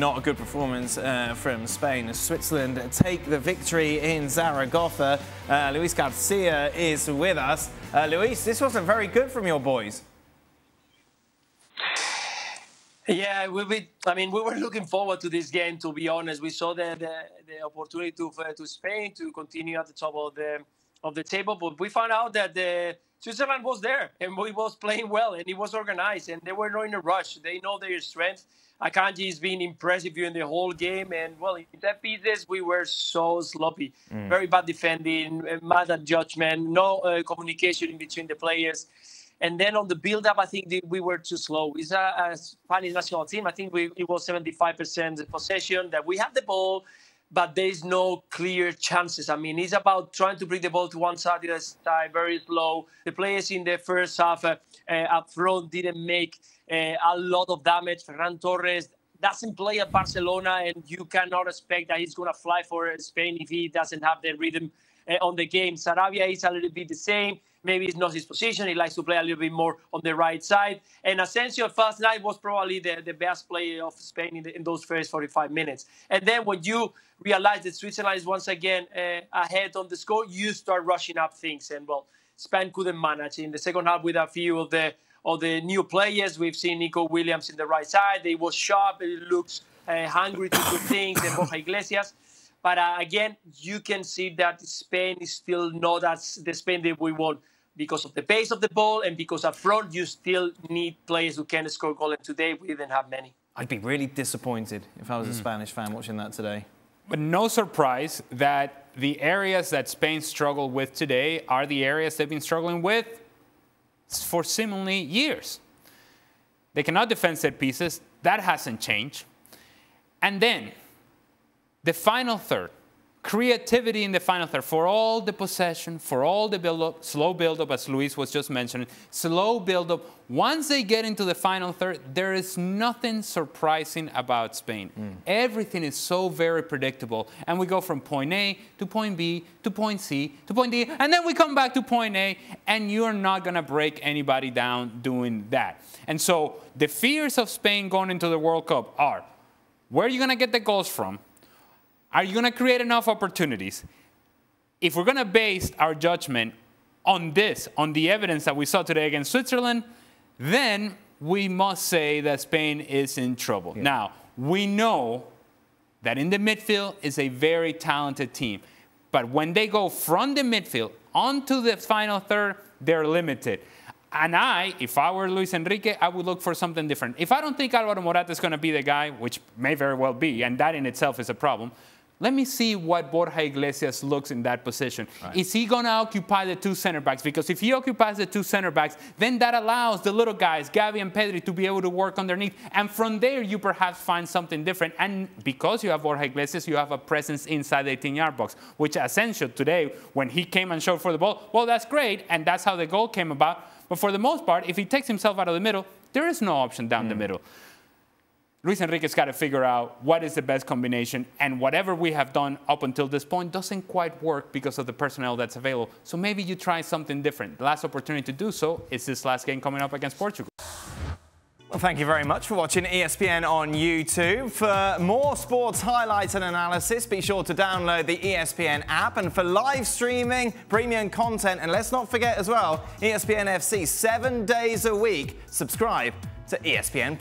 not a good performance from Spain. Switzerland take the victory in Zaragoza. Luis Garcia is with us. Luis, this wasn't very good from your boys. Yeah, we were looking forward to this game, to be honest. We saw the opportunity to Spain to continue at the top of the table, but we found out that Switzerland was there and we was playing well and it was organized and they were not in a rush. They know their strength. Akanji has been impressive during the whole game, and well, in that pieces we were so sloppy, very bad defending, bad judgment, no communication in between the players. And then on the build-up, I think we were too slow. It's a Spanish national team. I think it was 75% possession, that we have the ball, but there's no clear chances. I mean, it's about trying to bring the ball to one side, the other side, very slow. The players in the first half up front didn't make a lot of damage. Ferran Torres doesn't play at Barcelona, and you cannot expect that he's going to fly for Spain if he doesn't have the rhythm on the game. Sarabia is a little bit the same. Maybe it's not his position. He likes to play a little bit more on the right side. And Asensio first night was probably the best player of Spain in those first 45 minutes. And then when you realize that Switzerland is once again ahead on the score, you start rushing up things. And, well, Spain couldn't manage. In the second half, with a few of the new players, we've seen Nico Williams in the right side. He was sharp. He looks hungry to do things. And Borja Iglesias. But again, you can see that Spain is still not as the Spain that we want, because of the pace of the ball and because up front you still need players who can score goals. And today we didn't have many. I'd be really disappointed if I was a Spanish fan watching that today. But no surprise that the areas that Spain struggled with today are the areas they've been struggling with for seemingly years. They cannot defend set pieces. That hasn't changed. And then the final third, creativity in the final third, for all the possession, for all the build-up, slow build-up, as Luis was just mentioning, slow build-up. Once they get into the final third, there is nothing surprising about Spain. Everything is so very predictable. And we go from point A to point B to point C to point D, and then we come back to point A, and you're not going to break anybody down doing that. And so the fears of Spain going into the World Cup are, where are you going to get the goals from? Are you going to create enough opportunities? If we're going to base our judgment on this, on the evidence that we saw today against Switzerland, then we must say that Spain is in trouble. Yeah. Now, we know that in the midfield is a very talented team. But when they go from the midfield onto the final third, they're limited. And if I were Luis Enrique, I would look for something different. If I don't think Alvaro Morata is going to be the guy, which may very well be, and that in itself is a problem, let me see what Borja Iglesias looks in that position. Right. Is he going to occupy the two center backs? Because if he occupies the two center backs, then that allows the little guys, Gavi and Pedri, to be able to work underneath. And from there, you perhaps find something different. And because you have Borja Iglesias, you have a presence inside the 18-yard box, which Asensio today, when he came and showed for the ball, well, that's great. And that's how the goal came about. But for the most part, if he takes himself out of the middle, there is no option down the middle. Luis Enrique's got to figure out what is the best combination, and whatever we have done up until this point doesn't quite work because of the personnel that's available. So maybe you try something different. The last opportunity to do so is this last game coming up against Portugal. Well, thank you very much for watching ESPN on YouTube. For more sports highlights and analysis, be sure to download the ESPN app. And for live streaming, premium content, and let's not forget as well, ESPN FC 7 days a week. Subscribe to ESPN+.